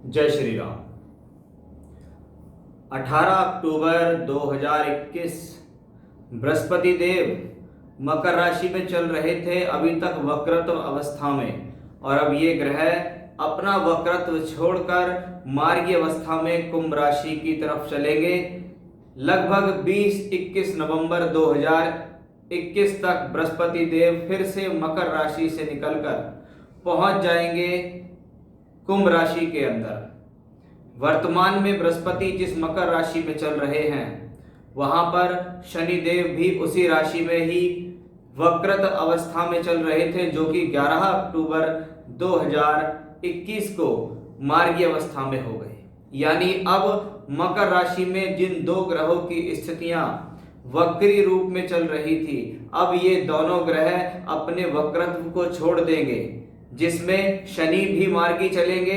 जय श्री राम। 18 अक्टूबर 2021 बृहस्पति देव मकर राशि में चल रहे थे, अभी तक वक्रत्व अवस्था में, और अब ये ग्रह अपना वक्रत्व छोड़कर मार्गी अवस्था में कुंभ राशि की तरफ चलेंगे। लगभग 20-21 नवंबर 2021 तक बृहस्पति देव फिर से मकर राशि से निकलकर पहुंच जाएंगे कुंभ राशि के अंदर। वर्तमान में बृहस्पति जिस मकर राशि में चल रहे हैं वहां पर शनि देव भी उसी राशि में ही वक्रत अवस्था में चल रहे थे, जो कि 11 अक्टूबर 2021 को मार्गी अवस्था में हो गए। यानी अब मकर राशि में जिन दो ग्रहों की स्थितियां वक्री रूप में चल रही थी, अब ये दोनों ग्रह अपने वक्रत्व को छोड़ देंगे, जिसमें शनि भी मार्गी चलेंगे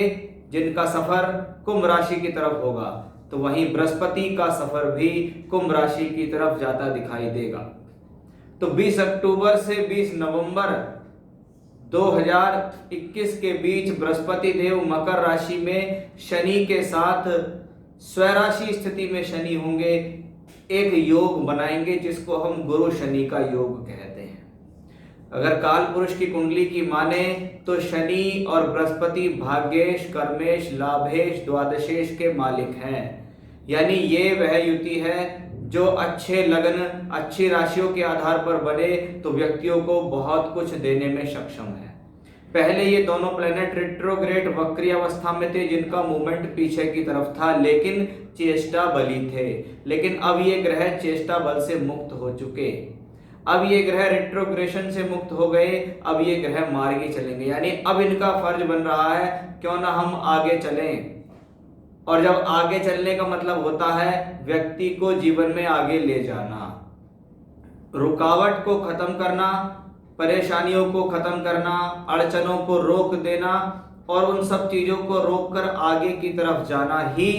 जिनका सफर कुंभ राशि की तरफ होगा, तो वहीं बृहस्पति का सफर भी कुंभ राशि की तरफ जाता दिखाई देगा। तो 20 अक्टूबर से 20 नवंबर 2021 के बीच बृहस्पति देव मकर राशि में शनि के साथ स्वराशि स्थिति में शनि होंगे, एक योग बनाएंगे जिसको हम गुरु शनि का योग कहते हैं। अगर काल पुरुष की कुंडली की माने तो शनि और बृहस्पति भाग्येश, कर्मेश, लाभेश, द्वादशेश के मालिक हैं। यानी ये वह युति है जो अच्छे लग्न, अच्छी राशियों के आधार पर बने तो व्यक्तियों को बहुत कुछ देने में सक्षम है। पहले ये दोनों प्लेनेट रेट्रोग्रेड वक्री अवस्था में थे, जिनका मूवमेंट पीछे की तरफ था, लेकिन चेष्टा बली थे। लेकिन अब ये ग्रह चेष्टा बल से मुक्त हो चुके, अब ये ग्रह रेट्रोग्रेशन से मुक्त हो गए, अब ये ग्रह मार्गी चलेंगे। यानी अब इनका फर्ज बन रहा है क्यों ना हम आगे चलें, और जब आगे चलने का मतलब होता है व्यक्ति को जीवन में आगे ले जाना, रुकावट को खत्म करना, परेशानियों को खत्म करना, अड़चनों को रोक देना, और उन सब चीजों को रोककर आगे की तरफ जाना ही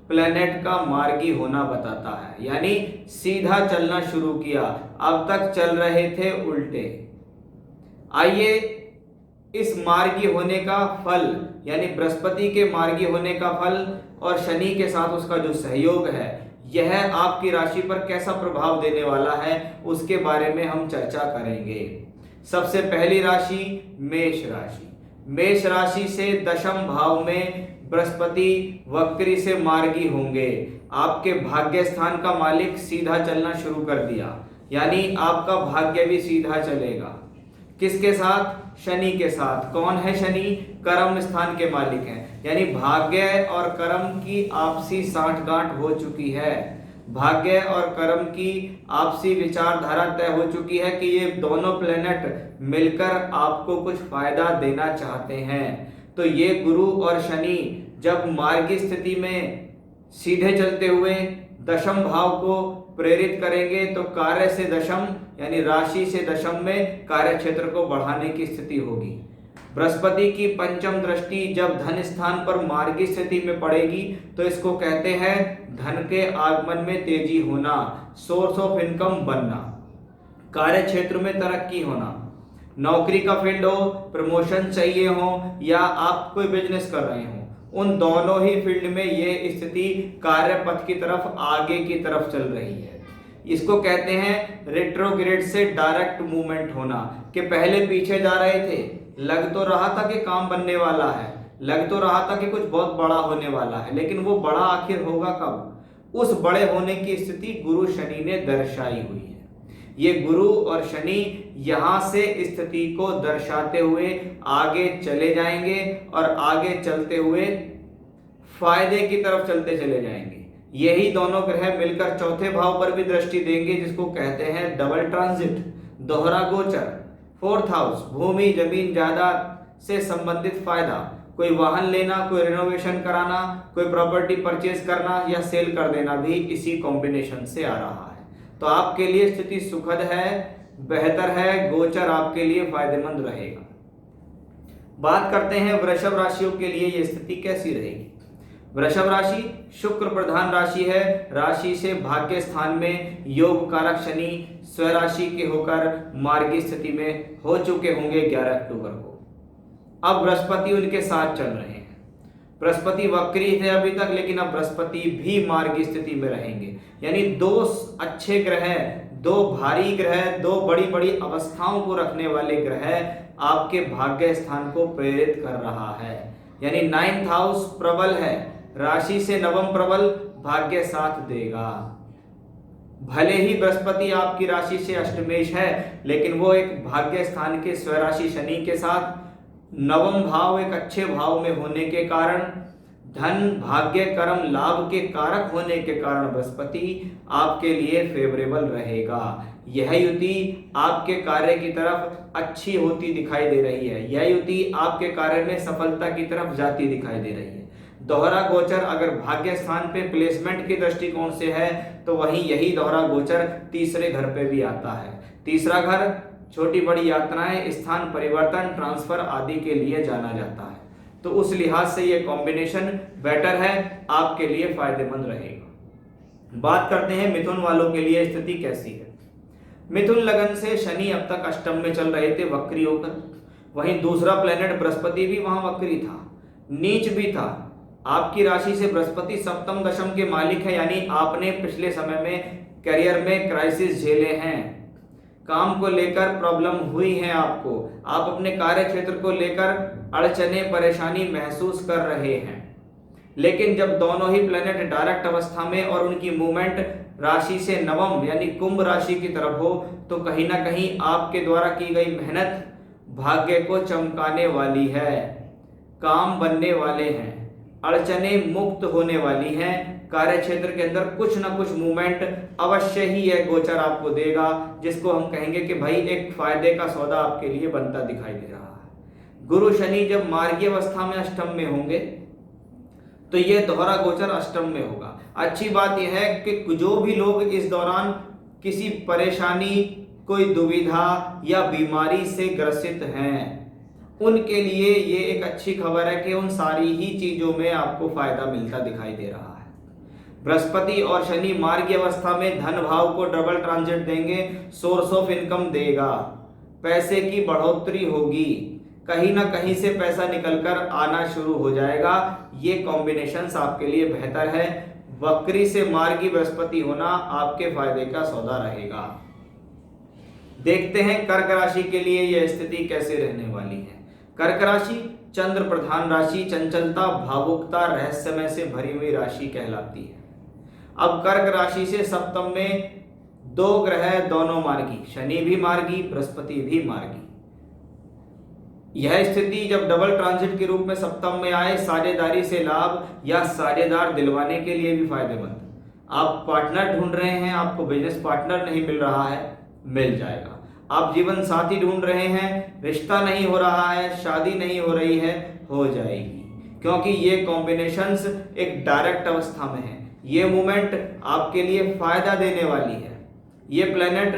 प्लेनेट का मार्गी होना बताता है। यानी सीधा चलना शुरू किया, अब तक चल रहे थे उल्टे। आइए इस मार्गी होने का फल, यानी बृहस्पति के मार्गी होने का फल और शनि के साथ उसका जो सहयोग है, यह आपकी राशि पर कैसा प्रभाव देने वाला है उसके बारे में हम चर्चा करेंगे। सबसे पहली राशि मेष राशि। मेष राशि से दशम भाव में बृहस्पति वक्री से मार्गी होंगे। आपके भाग्य स्थान का मालिक सीधा चलना शुरू कर दिया, यानी आपका भाग्य भी सीधा चलेगा। किसके साथ? शनि के साथ। कौन है शनि? कर्म स्थान के मालिक हैं। यानी भाग्य और कर्म की आपसी सांठगांठ हो चुकी है, भाग्य और कर्म की आपसी विचारधारा तय हो चुकी है कि ये दोनों प्लेनेट मिलकर आपको कुछ फायदा देना चाहते हैं। तो ये गुरु और शनि जब मार्गी स्थिति में सीधे चलते हुए दशम भाव को प्रेरित करेंगे तो कार्य से दशम, यानी राशि से दशम में कार्य क्षेत्र को बढ़ाने की स्थिति होगी। बृहस्पति की पंचम दृष्टि जब धन स्थान पर मार्गी स्थिति में पड़ेगी तो इसको कहते हैं धन के आगमन में तेजी होना, सोर्स ऑफ इनकम बनना, कार्य क्षेत्र में तरक्की होना, नौकरी का फील्ड हो, प्रमोशन चाहिए हो, या आप कोई बिजनेस कर रहे हो, उन दोनों ही फील्ड में ये स्थिति कार्य पथ की तरफ आगे की तरफ चल रही है। इसको कहते हैं रेट्रोग्रेड से डायरेक्ट मूवमेंट होना, कि पहले पीछे जा रहे थे, लग तो रहा था कि काम बनने वाला है, लग तो रहा था कि कुछ बहुत बड़ा होने वाला है, लेकिन वो बड़ा आखिर होगा कब? उस बड़े होने की स्थिति गुरु शनि ने दर्शाई हुई है। ये गुरु और शनि यहां से स्थिति को दर्शाते हुए आगे चले जाएंगे और आगे चलते हुए फायदे की तरफ चलते चले जाएंगे। यही दोनों ग्रह मिलकर चौथे भाव पर भी दृष्टि देंगे, जिसको कहते हैं डबल ट्रांजिट, दोहरा गोचर। फोर्थ हाउस, भूमि, जमीन, जायदाद से संबंधित फायदा, कोई वाहन लेना, कोई रिनोवेशन कराना, कोई प्रॉपर्टी परचेज करना या सेल कर देना भी इसी कॉम्बिनेशन से आ रहा है। तो आपके लिए स्थिति सुखद है, बेहतर है, गोचर आपके लिए फायदेमंद रहेगा। बात करते हैं वृषभ राशियों के लिए ये स्थिति कैसी रहेगी। वृषभ राशि शुक्र प्रधान राशि है, राशि से भाग्य स्थान में योग कारक शनि स्वराशि के होकर मार्गी स्थिति में हो चुके होंगे 11 अक्टूबर को। अब बृहस्पति उनके साथ चल रहे हैं। बृहस्पति वक्री थे अभी तक, लेकिन अब बृहस्पति भी मार्गी स्थिति में रहेंगे। यानी दो अच्छे ग्रह, दो भारी ग्रह, दो बड़ी बड़ी अवस्थाओं को रखने वाले ग्रह आपके भाग्य स्थान को प्रेरित कर रहा है। यानी 9th हाउस प्रबल है, राशि से नवम प्रबल, भाग्य साथ देगा। भले ही बृहस्पति आपकी राशि से अष्टमेश है, लेकिन वो एक भाग्य स्थान के स्वराशि शनि के साथ नवम भाव, एक अच्छे भाव में होने के कारण, धन भाग्य कर्म लाभ के कारक होने के कारण बृहस्पति आपके लिए फेवरेबल रहेगा। यह युति आपके कार्य की तरफ अच्छी होती दिखाई दे रही है, यह युति आपके कार्य में सफलता की तरफ जाती दिखाई दे रही है। दोहरा गोचर अगर भाग्य स्थान पे प्लेसमेंट के दृष्टिकोण से है तो वहीं यही दोहरा गोचर तीसरे घर पे भी आता है। तीसरा घर छोटी बड़ी यात्राएं, स्थान परिवर्तन, ट्रांसफर आदि के लिए जाना जाता है। तो उस लिहाज से ये कॉम्बिनेशन बेटर है, आपके लिए फायदेमंद रहेगा। बात करते हैं मिथुन वालों के लिए स्थिति कैसी है। मिथुन लगन से शनि अब तक अष्टम में चल रहे थे वक्री होकर, वहीं दूसरा प्लेनेट बृहस्पति भी वहां वक्री था, नीच भी था। आपकी राशि से बृहस्पति सप्तम दशम के मालिक है, यानी आपने पिछले समय में करियर में क्राइसिस झेले हैं, काम को लेकर प्रॉब्लम हुई है आपको, आप अपने कार्य क्षेत्र को लेकर अड़चने परेशानी महसूस कर रहे हैं। लेकिन जब दोनों ही प्लेनेट डायरेक्ट अवस्था में और उनकी मूवमेंट राशि से नवम यानी कुंभ राशि की तरफ हो, तो कहीं ना कहीं आपके द्वारा की गई मेहनत भाग्य को चमकाने वाली है, काम बनने वाले हैं, अड़चने मुक्त होने वाली हैं। कार्य क्षेत्र के अंदर कुछ ना कुछ मूवमेंट अवश्य ही यह गोचर आपको देगा, जिसको हम कहेंगे कि भाई एक फायदे का सौदा आपके लिए बनता दिखाई दे रहा है। गुरु शनि जब मार्गी अवस्था में अष्टम में होंगे तो यह दोहरा गोचर अष्टम में होगा। अच्छी बात यह है कि जो भी लोग इस दौरान किसी परेशानी, कोई दुविधा या बीमारी से ग्रसित हैं, उनके लिए ये एक अच्छी खबर है कि उन सारी ही चीजों में आपको फायदा मिलता दिखाई दे रहा है। बृहस्पति और शनि मार्गी अवस्था में धन भाव को डबल ट्रांजिट देंगे, सोर्स ऑफ इनकम देगा, पैसे की बढ़ोतरी होगी, कहीं ना कहीं से पैसा निकलकर आना शुरू हो जाएगा। ये कॉम्बिनेशंस आपके लिए बेहतर है। वक्री से मार्गी बृहस्पति होना आपके फायदे का सौदा रहेगा। देखते हैं कर्क राशि के लिए यह स्थिति कैसे रहने वाली है। कर्क राशि चंद्र प्रधान राशि, चंचलता, भावुकता, रहस्यमय से भरी हुई राशि कहलाती है। अब कर्क राशि से सप्तम में दो ग्रह दोनों मार्गी, शनि भी मार्गी, बृहस्पति भी मार्गी। यह स्थिति जब डबल ट्रांजिट के रूप में सप्तम में आए, साझेदारी से लाभ या साझेदार दिलवाने के लिए भी फायदेमंद। आप पार्टनर ढूंढ रहे हैं, आपको बिजनेस पार्टनर नहीं मिल रहा है, मिल जाएगा। आप जीवन साथी ढूंढ रहे हैं, रिश्ता नहीं हो रहा है, शादी नहीं हो रही है, हो जाएगी, क्योंकि ये कॉम्बिनेशंस एक डायरेक्ट अवस्था में है। ये मूवमेंट आपके लिए फायदा देने वाली है। ये प्लेनेट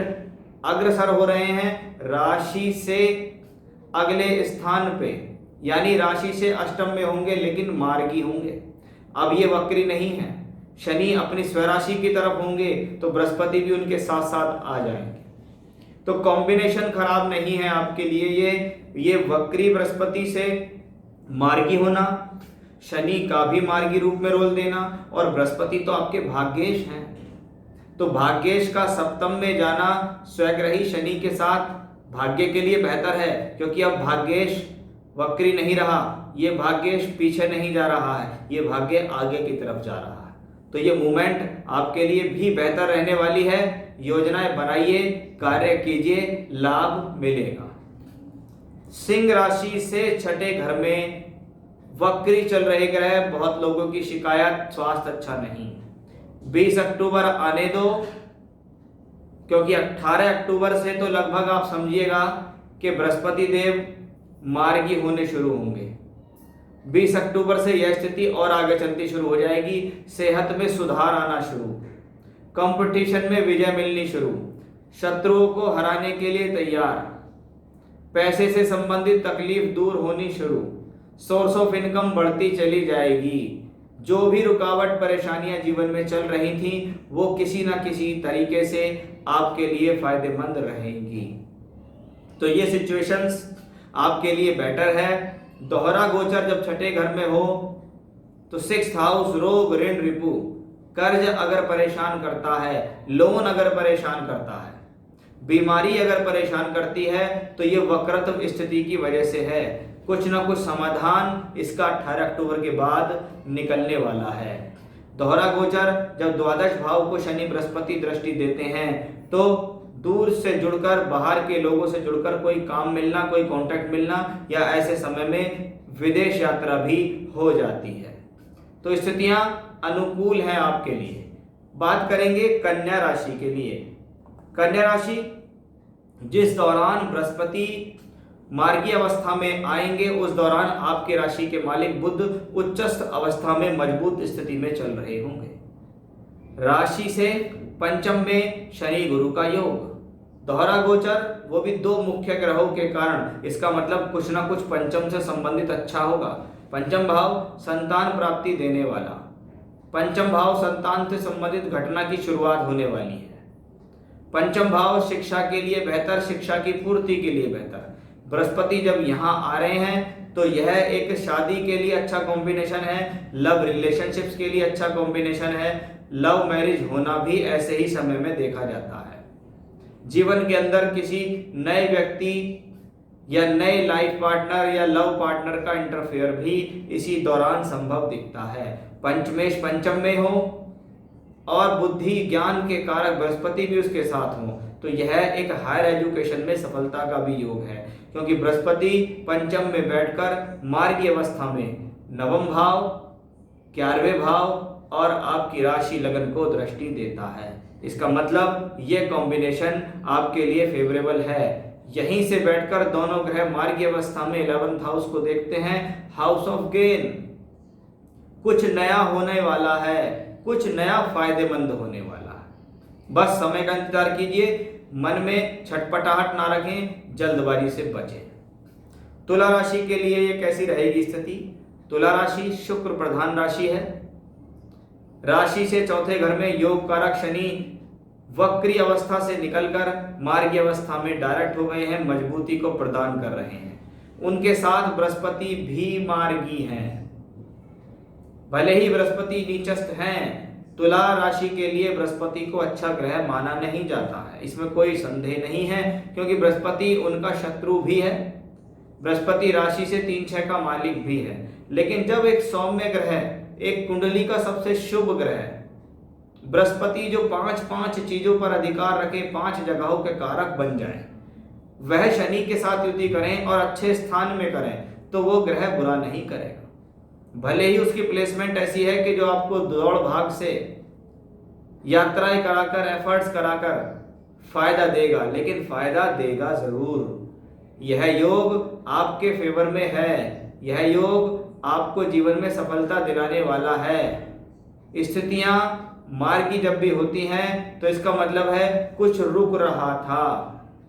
अग्रसर हो रहे हैं राशि से अगले स्थान पे, यानी राशि से अष्टम में होंगे, लेकिन मार्गी होंगे। अब ये वक्री नहीं है, शनि अपनी स्वराशि की तरफ होंगे तो बृहस्पति भी उनके साथ साथ आ जाएंगे। तो कॉम्बिनेशन खराब नहीं है आपके लिए। ये वक्री बृहस्पति से मार्गी होना, शनि का भी मार्गी रूप में रोल देना, और बृहस्पति तो आपके भाग्येश हैं, तो भाग्येश का सप्तम में जाना स्वग्रही शनि के साथ भाग्य के लिए बेहतर है, क्योंकि अब भाग्येश वक्री नहीं रहा, ये भाग्येश पीछे नहीं जा रहा है, ये भाग्य आगे की तरफ जा रहा है। तो ये मूवमेंट आपके लिए भी बेहतर रहने वाली है। योजनाएं बनाइए, कार्य कीजिए, लाभ मिलेगा। सिंह राशि से छठे घर में वक्री चल रहे ग्रह, बहुत लोगों की शिकायत स्वास्थ्य अच्छा नहीं। 20 अक्टूबर आने दो, क्योंकि 18 अक्टूबर से तो लगभग आप समझिएगा कि बृहस्पति देव मार्गी होने शुरू होंगे। 20 अक्टूबर से यह स्थिति और आगे चलती शुरू हो जाएगी। सेहत में सुधार आना शुरू, कंपटीशन में विजय मिलनी शुरू, शत्रुओं को हराने के लिए तैयार, पैसे से संबंधित तकलीफ दूर होनी शुरू, सोर्स ऑफ इनकम बढ़ती चली जाएगी। जो भी रुकावट परेशानियां जीवन में चल रही थी वो किसी ना किसी तरीके से आपके लिए फायदेमंद रहेंगी। तो ये सिचुएशंस आपके लिए बेटर है। दोहरा गोचर जब छठे घर में हो तो 6th हाउस रोग ऋण रिपु, कर्ज अगर परेशान करता है, लोन अगर परेशान करता है, बीमारी अगर परेशान करती है, तो ये वक्रत्व स्थिति की वजह से है। कुछ ना कुछ समाधान इसका 18 अक्टूबर के बाद निकलने वाला है। दोहरा गोचर जब द्वादश भाव को शनि बृहस्पति दृष्टि देते हैं तो दूर से जुड़कर, बाहर के लोगों से जुड़कर कोई काम मिलना, कोई कॉन्टैक्ट मिलना, या ऐसे समय में विदेश यात्रा भी हो जाती है। तो स्थितियां अनुकूल हैं आपके लिए। बात करेंगे कन्या राशि के लिए। कन्या राशि, जिस दौरान बृहस्पति मार्गी अवस्था में आएंगे उस दौरान आपके राशि के मालिक बुध उच्चस्थ अवस्था में मजबूत स्थिति में चल रहे होंगे। राशि से पंचम में शनि गुरु का योग, दोहरा गोचर, वो भी 2 मुख्य ग्रहों के कारण। इसका मतलब कुछ ना कुछ पंचम से संबंधित अच्छा होगा। पंचम भाव संतान प्राप्ति देने वाला, पंचम भाव संतान से संबंधित घटना की शुरुआत होने वाली है। पंचम भाव शिक्षा के लिए बेहतर, शिक्षा की पूर्ति के लिए बेहतर। बृहस्पति जब यहाँ आ रहे हैं तो यह एक शादी के लिए अच्छा कॉम्बिनेशन है, लव रिलेशनशिप्स के लिए अच्छा कॉम्बिनेशन है, लव मैरिज होना भी ऐसे ही समय में देखा जाता है। जीवन के अंदर किसी नए व्यक्ति या नए लाइफ पार्टनर या लव पार्टनर का इंटरफेयर भी इसी दौरान संभव दिखता है। पंचमेश पंचम में हो और बुद्धि ज्ञान के कारक बृहस्पति भी उसके साथ हो तो यह एक हायर एजुकेशन में सफलता का भी योग है, क्योंकि बृहस्पति पंचम में बैठकर मार्गी अवस्था में नवम भाव, 11वें भाव और आपकी राशि लगन को दृष्टि देता है। इसका मतलब यह कॉम्बिनेशन आपके लिए फेवरेबल है। यहीं से बैठकर दोनों ग्रह मार्गी अवस्था में 11th हाउस को देखते हैं, हाउस ऑफ गेन। कुछ नया होने वाला है, कुछ नया फायदेमंद होने वाला है। बस समय का इंतजार कीजिए, मन में छटपटाहट ना रखें, जल्दबाजी से बचें। तुला राशि के लिए ये कैसी रहेगी स्थिति? तुला राशि शुक्र प्रधान राशि है। राशि से चौथे घर में योग कारक शनि वक्री अवस्था से निकलकर मार्गी अवस्था में डायरेक्ट हो गए हैं, मजबूती को प्रदान कर रहे हैं। उनके साथ बृहस्पति भी मार्गी हैं। भले ही बृहस्पति नीचस्थ हैं, तुला राशि के लिए बृहस्पति को अच्छा ग्रह माना नहीं जाता है, इसमें कोई संदेह नहीं है, क्योंकि बृहस्पति उनका शत्रु भी है। बृहस्पति राशि से 3-6 का मालिक भी है। लेकिन जब एक सौम्य ग्रह, एक कुंडली का सबसे शुभ ग्रह बृहस्पति जो 5-5 चीजों पर अधिकार रखे, 5 जगहों के कारक बन जाए, वह शनि के साथ युति करें और अच्छे स्थान में करें तो वो ग्रह बुरा नहीं करेगा। भले ही उसकी प्लेसमेंट ऐसी है कि जो आपको दौड़ भाग से यात्राएं कराकर, एफर्ट्स कराकर फायदा देगा, लेकिन फायदा देगा जरूर। यह योग आपके फेवर में है, यह योग आपको जीवन में सफलता दिलाने वाला है। स्थितियां मार्गी जब भी होती हैं तो इसका मतलब है कुछ रुक रहा था,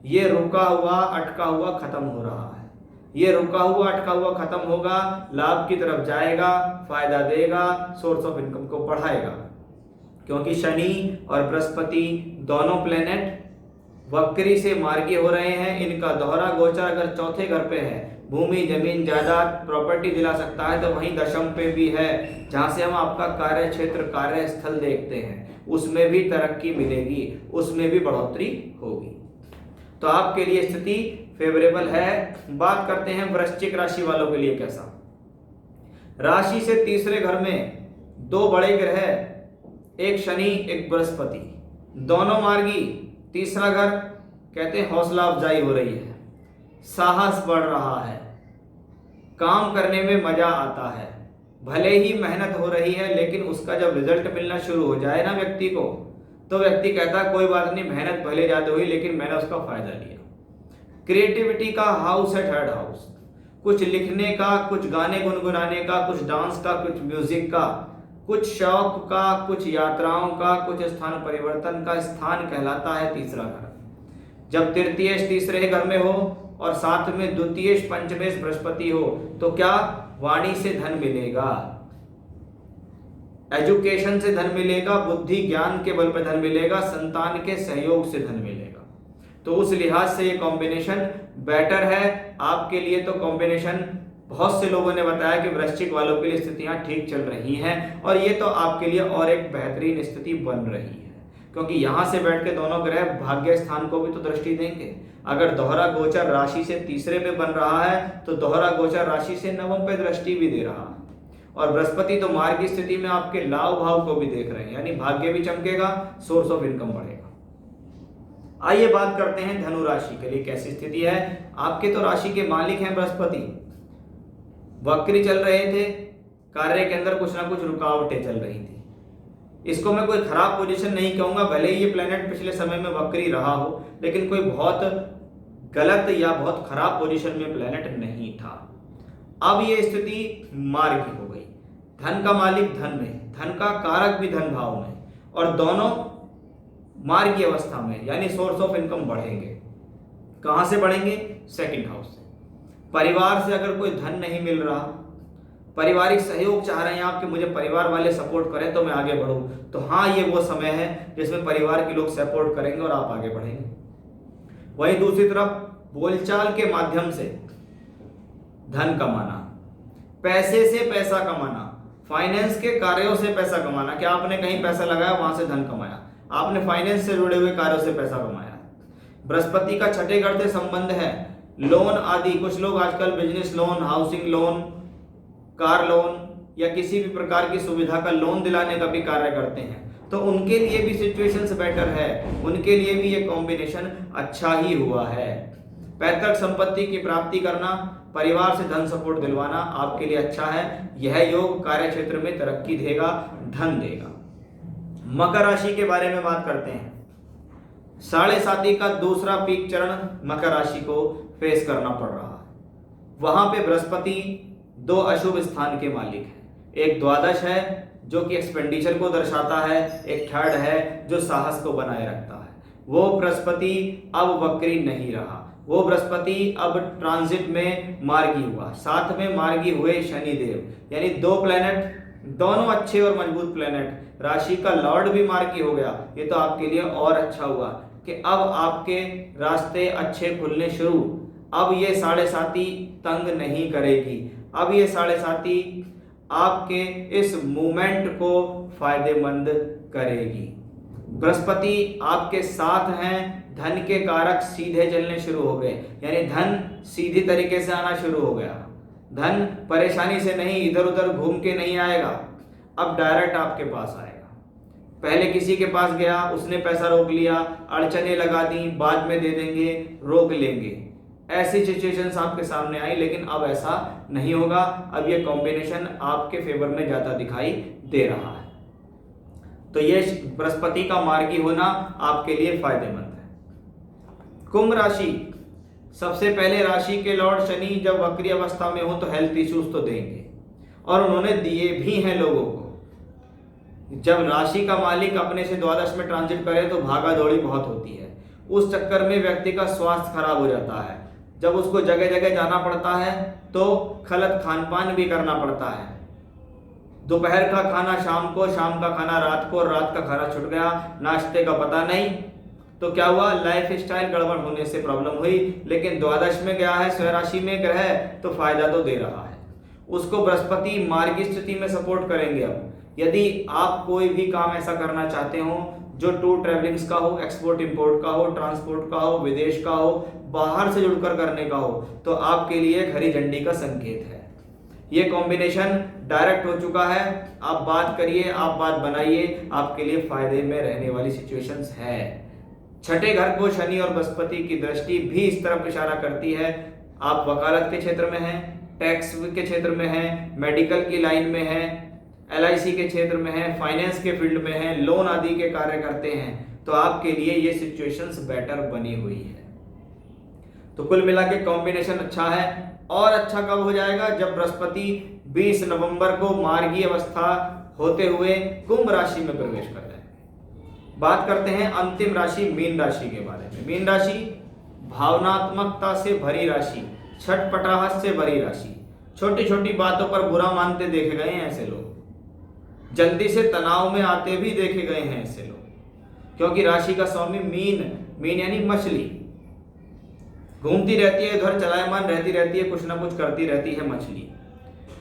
ये रुका हुआ अटका हुआ खत्म हो रहा है। ये रुका हुआ अटका हुआ खत्म होगा, लाभ की तरफ जाएगा, फायदा देगा, सोर्स ऑफ इनकम को बढ़ाएगा। क्योंकि शनि और बृहस्पति दोनों प्लेनेट वक्री से मार्गी हो रहे हैं। इनका दोहरा गोचर अगर चौथे घर पे है, भूमि जमीन जायदाद प्रॉपर्टी दिला सकता है, तो वहीं दशम पे भी है, जहां से हम आपका कार्य क्षेत्र, कार्य स्थल देखते हैं, उसमें भी तरक्की मिलेगी, उसमें भी बढ़ोतरी होगी। तो आपके लिए स्थिति फेवरेबल है। बात करते हैं वृश्चिक राशि वालों के लिए कैसा। राशि से तीसरे घर में 2 बड़े ग्रह, एक शनि एक बृहस्पति, दोनों मार्गी। तीसरा घर कहते हैं हौसला अफजाई हो रही है, साहस बढ़ रहा है, काम करने में मजा आता है। भले ही मेहनत हो रही है, लेकिन उसका जब रिजल्ट मिलना शुरू हो जाए ना व्यक्ति को, तो व्यक्ति कहता है कोई बात नहीं, मेहनत भले ज्यादा हुई लेकिन मैंने उसका फायदा लिया। क्रिएटिविटी का हाउस है 3rd हाउस, कुछ लिखने का, कुछ गाने गुनगुनाने का, कुछ डांस का, कुछ म्यूजिक का, कुछ शौक का, कुछ यात्राओं का, कुछ स्थान परिवर्तन का स्थान कहलाता है तीसरा घर। जब तृतीयेश तीसरे घर में हो और साथ में द्वितीयेश पंचमेश बृहस्पति हो तो क्या वाणी से धन मिलेगा, एजुकेशन से धन मिलेगा, बुद्धि ज्ञान के बल पर धन मिलेगा, संतान के सहयोग से धन मिलेगा। तो उस लिहाज से ये कॉम्बिनेशन बेटर है आपके लिए। तो कॉम्बिनेशन बहुत से लोगों ने बताया कि वृश्चिक वालों के लिए स्थितियां ठीक चल रही हैं और ये तो आपके लिए और एक बेहतरीन स्थिति बन रही है, क्योंकि यहां से बैठ के दोनों ग्रह भाग्य स्थान को भी तो दृष्टि देंगे। अगर दोहरा गोचर राशि से तीसरे में बन रहा है तो दोहरा गोचर राशि से नवम पे दृष्टि भी दे रहा है, और बृहस्पति तो मार्ग की स्थिति में आपके लाभ भाव को भी देख रहे हैं, यानी भाग्य भी चमकेगा, सोर्स ऑफ इनकम बढ़ेगा। आइए बात करते हैं धनु राशि के लिए कैसी स्थिति है। आपके तो राशि के मालिक हैं बृहस्पति, वक्री चल रहे थे, कार्य के अंदर कुछ ना कुछ रुकावटें चल रही थी। इसको मैं कोई खराब पोजीशन नहीं कहूंगा, भले ही ये प्लेनेट पिछले समय में वक्री रहा हो, लेकिन कोई बहुत गलत या बहुत खराब पोजीशन में प्लेनेट नहीं था। अब ये स्थिति मार्गी हो गई, धन का मालिक धन में, धन का कारक भी धन भाव में, और दोनों मार्गी अवस्था में, यानी सोर्स ऑफ इनकम बढ़ेंगे। कहां से बढ़ेंगे? सेकंड हाउस से। परिवार से अगर कोई धन नहीं मिल रहा, पारिवारिक सहयोग चाह रहे हैं आप कि मुझे परिवार वाले सपोर्ट करें तो मैं आगे बढ़ूं, तो हाँ, ये वो समय है जिसमें परिवार के लोग सपोर्ट करेंगे और आप आगे बढ़ेंगे। वहीं दूसरी तरफ बोलचाल के माध्यम से धन कमाना, पैसे से पैसा कमाना, फाइनेंस के कार्यों से पैसा कमाना, क्या आपने कहीं पैसा लगाया वहां से धन कमाया, आपने फाइनेंस से जुड़े हुए कार्यों से पैसा कमाया। बृहस्पति का छठे घर से संबंध है, लोन आदि, कुछ लोग आजकल business loan, housing loan, car loan या किसी भी प्रकार की सुविधा का लोन दिलाने का भी कार्य करते हैं, तो उनके लिए भी सिचुएशंस बेटर है, उनके लिए भी ये कॉम्बिनेशन अच्छा ही हुआ है। पैतृक संपत्ति की प्राप्ति करना, परिवार से धन सपोर्ट दिलवाना आपके लिए अच्छा है। यह योग कार्य क्षेत्र में तरक्की देगा, धन देगा। मकर राशि के बारे में बात करते हैं। 7.5 का दूसरा पीक चरण मकर राशि को फेस करना पड़ रहा है। वहां पे बृहस्पति 2 अशुभ स्थान के मालिक हैं, एक द्वादश है जो कि एक्सपेंडिचर को दर्शाता है, एक थर्ड है जो साहस को बनाए रखता है। वो बृहस्पति अब वक्री नहीं रहा, वो बृहस्पति अब ट्रांजिट में मार्गी हुआ, साथ में मार्गी हुए शनिदेव, यानी 2 प्लेनेट, दोनों अच्छे और मजबूत प्लेनेट। राशि का लॉर्ड भी मार्गी हो गया, ये तो आपके लिए और अच्छा हुआ कि अब आपके रास्ते अच्छे खुलने शुरू। अब ये 7.5 तंग नहीं करेगी, अब ये 7.5 आपके इस मूवमेंट को फायदेमंद करेगी। बृहस्पति आपके साथ हैं, धन के कारक सीधे चलने शुरू हो गए, यानी धन सीधी तरीके से आना शुरू हो गया। धन परेशानी से नहीं, इधर उधर घूम के नहीं आएगा, अब डायरेक्ट आपके पास आएगा। पहले किसी के पास गया, उसने पैसा रोक लिया, अड़चने लगा दी, बाद में दे देंगे, रोक लेंगे, ऐसी सिचुएशंस आपके सामने आई, लेकिन अब ऐसा नहीं होगा। अब ये कॉम्बिनेशन आपके फेवर में ज्यादा दिखाई दे रहा है, तो ये बृहस्पति का मार्गी होना आपके लिए फायदेमंद है। कुंभ राशि, सबसे पहले राशि के लॉर्ड शनि जब वक्री अवस्था में हो तो हेल्थ इश्यूज तो देंगे, और उन्होंने दिए भी हैं लोगों को। जब राशि का मालिक अपने से द्वादश में ट्रांजिट करे तो भागा दौड़ी बहुत होती है, उस चक्कर में व्यक्ति का स्वास्थ्य खराब हो जाता है। जब उसको जगह जगह जाना पड़ता है तो गलत खान पान भी करना पड़ता है, दोपहर का खाना शाम को, शाम का खाना रात को, और रात का खाना छूट गया, नाश्ते का पता नहीं, तो क्या हुआ, लाइफ स्टाइल गड़बड़ होने से प्रॉब्लम हुई। लेकिन द्वादश में गया है, स्वराशि में ग्रह, तो फायदा तो दे रहा है। उसको बृहस्पति मार्गी स्थिति में सपोर्ट करेंगे। अब यदि आप कोई भी काम ऐसा करना चाहते हो जो टूर ट्रेवलिंग्स का हो, एक्सपोर्ट इंपोर्ट का हो, ट्रांसपोर्ट का हो, विदेश का हो, बाहर से जुड़कर करने का हो, तो आपके लिए एक हरी झंडी का संकेत है। ये कॉम्बिनेशन डायरेक्ट हो चुका है, आप बात करिए, आप बात बनाइए, आपके लिए फायदे में रहने वाली सिचुएशंस है। छठे घर को शनि और बृहस्पति की दृष्टि भी इस तरफ इशारा करती है। आप वकालत के क्षेत्र में हैं, टैक्स के क्षेत्र में हैं, मेडिकल की लाइन में हैं, LIC के क्षेत्र में हैं, फाइनेंस के फील्ड में हैं, लोन आदि के कार्य करते हैं, तो आपके लिए ये सिचुएशंस बेटर बनी हुई है। तो कुल मिला के कॉम्बिनेशन अच्छा है, और अच्छा कब हो जाएगा, जब बृहस्पति 20 नवंबर को मार्गी अवस्था होते हुए कुंभ राशि में प्रवेश कर जाएंगे। बात करते हैं अंतिम राशि मीन राशि के बारे में। मीन राशि भावनात्मकता से भरी राशि, छटपटाहट से भरी राशि, छोटी छोटी बातों पर बुरा मानते देखे गए हैं ऐसे लोग, जल्दी से तनाव में आते भी देखे गए हैं ऐसे लोग, क्योंकि राशि का स्वामी मीन, मीन यानी मछली, घूमती रहती है इधर, चलायमान रहती है, कुछ ना कुछ करती रहती है मछली।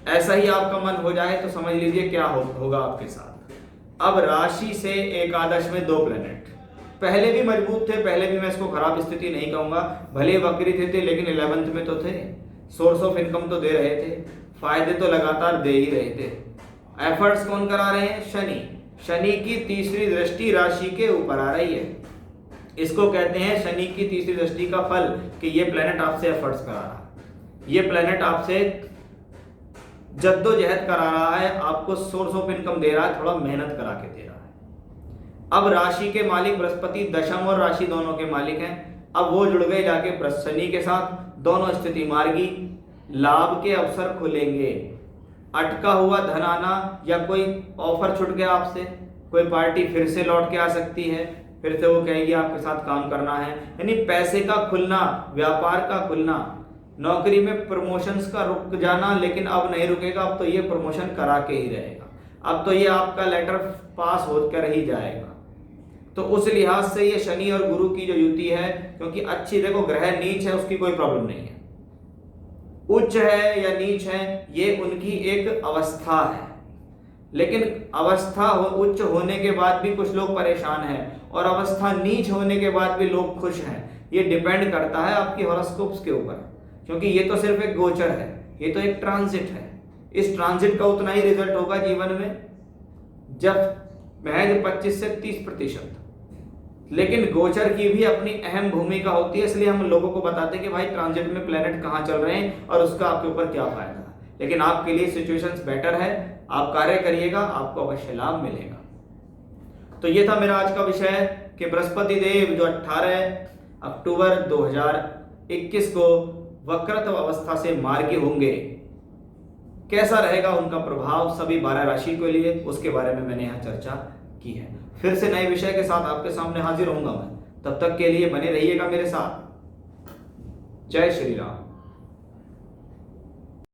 ऐसा ही आपका मन हो जाए तो समझ लीजिए क्या होगा आपके साथ। अब राशि से एकादश में 2 प्लेनेट, पहले भी मजबूत थे, पहले भी मैं इसको खराब स्थिति नहीं कहूंगा, भले वक्री थे लेकिन 11th में तो थे, सोर्स ऑफ इनकम तो दे रहे थे, फायदे तो लगातार दे ही रहे थे। एफर्ट्स कौन करा रहे हैं? शनि। शनि की तीसरी दृष्टि राशि के ऊपर आ रही है, इसको कहते हैं शनि की तीसरी दृष्टि का फल, कि ये प्लेनेट आपसे एफर्ट्स करा रहा है, ये प्लेनेट आपसे जद्दोजहद करा रहा है, आपको सोर्स ऑफ इनकम दे रहा है, थोड़ा मेहनत करा के दे रहा है। अब राशि के मालिक बृहस्पति दशम और राशि दोनों के मालिक हैं, अब वो जुड़ गए जाके शनि के साथ, दोनों स्थिति मार्गी, लाभ के अवसर खुलेंगे, अटका हुआ धन आना, या कोई ऑफर छूट गया आपसे, कोई पार्टी फिर से लौट के आ सकती है, फिर से वो कहेगी आपके साथ काम करना है, यानी पैसे का खुलना, व्यापार का खुलना, नौकरी में प्रमोशंस का रुक जाना, लेकिन अब नहीं रुकेगा, अब तो ये प्रमोशन करा के ही रहेगा, अब तो ये आपका लेटर पास होकर ही जाएगा। तो उस लिहाज से ये शनि और गुरु की जो युति है, क्योंकि अच्छी, देखो ग्रह नीच है उसकी कोई प्रॉब्लम नहीं है, उच्च है या नीच है ये उनकी एक अवस्था है, लेकिन अवस्था उच्च होने के बाद भी कुछ लोग परेशान हैं और अवस्था नीच होने के बाद भी लोग खुश हैं। ये डिपेंड करता है आपकी हॉरोस्कोप्स के ऊपर, क्योंकि ये तो सिर्फ एक गोचर है, ये तो एक ट्रांजिट है, इस ट्रांजिट का उतना ही रिजल्ट होगा जीवन में जब महज 25 से 30%, लेकिन गोचर की भी अपनी अहम भूमिका होती है, इसलिए हम लोगों को बताते हैं कि भाई ट्रांजिट में प्लेनेट कहाँ चल रहे हैं और उसका आपके ऊपर क्या फायदा है। लेकिन आपके लिए सिचुएशंस बेटर है, आप कार्य करिएगा, आपको अवश्य लाभ मिलेगा। तो ये था मेरा आज का विषय कि बृहस्पति देव जो 18 अक्टूबर 2021 को वक्रत्व अवस्था से मार्गी होंगे, कैसा रहेगा उनका प्रभाव सभी 12 राशि के लिए, उसके बारे में मैंने यहाँ चर्चा की है। फिर से नए विषय के साथ आपके सामने हाजिर होऊंगा मैं, तब तक के लिए बने रहिएगा मेरे साथ। जय श्री राम।